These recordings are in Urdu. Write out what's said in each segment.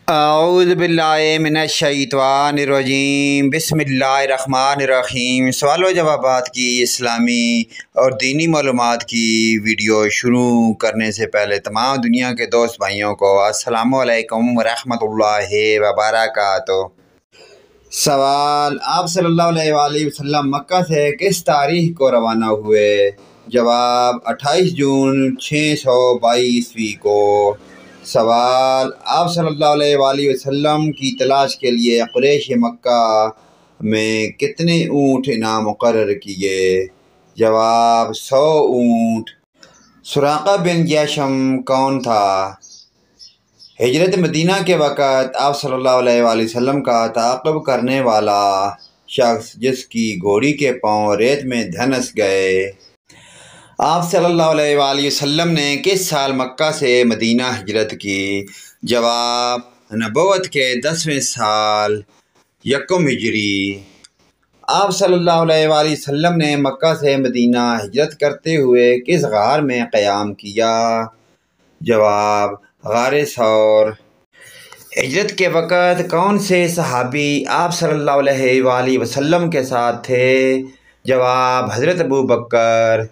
اعوذ باللہ من الشیطان الرجیم بسم اللہ الرحمن الرحیم۔ سوال و جوابات کی اسلامی اور دینی معلومات کی ویڈیو شروع کرنے سے پہلے تمام دنیا کے دوست بھائیوں کو السلام علیکم ورحمۃ اللہ وبرکاتہ۔ سوال: آپ صلی اللہ علیہ وآلہ وسلم مکہ سے کس تاریخ کو روانہ ہوئے؟ جواب: 28 جون 622 عیسوی کو۔ سوال: آپ صلی اللہ علیہ وآلہ وسلم کی تلاش کے لیے قریش مکہ میں کتنے اونٹ انعام مقرر کیے؟ جواب: 100 اونٹ۔ سراقہ بن جیشم کون تھا؟ ہجرت مدینہ کے وقت آپ صلی اللہ علیہ وآلہ وسلم کا تعاقب کرنے والا شخص جس کی گھوڑی کے پاؤں ریت میں دھنس گئے۔ آپ صلی اللہ علیہ وآلہ وسلم نے کس سال مکہ سے مدینہ ہجرت کی؟ جواب: نبوت کے 10ویں سال، 1 ہجری۔ آپ صلی اللہ علیہ وآلہ وسلم نے مکہ سے مدینہ ہجرت کرتے ہوئے کس غار میں قیام کیا؟ جواب: غار ثور۔ ہجرت کے وقت کون سے صحابی آپ صلی اللہ علیہ وآلہ وسلم کے ساتھ تھے؟ جواب: حضرت ابوبکر۔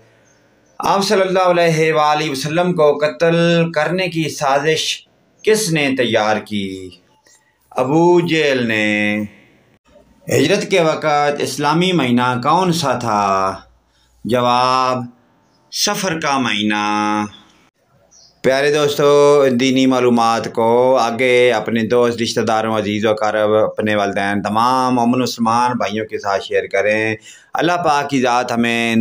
آپ صلی اللہ علیہ وآلہ وسلم کو قتل کرنے کی سازش کس نے تیار کی؟ ابو جہل نے۔ ہجرت کے وقت اسلامی مہینہ کون سا تھا؟ جواب: صفر کا مہینہ۔ پیارے دوستو، دینی معلومات کو آگے اپنے دوست، رشتہ داروں، عزیز و اقارب، اپنے والدین، تمام مومن مسلمان بھائیوں کے ساتھ شیئر کریں۔ اللہ پاک کی ذات ہمیں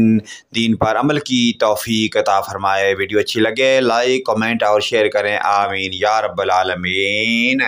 دین پر عمل کی توفیق عطا فرمائے۔ ویڈیو اچھی لگے لائک، کمنٹ اور شیئر کریں۔ آمین یا رب العالمین۔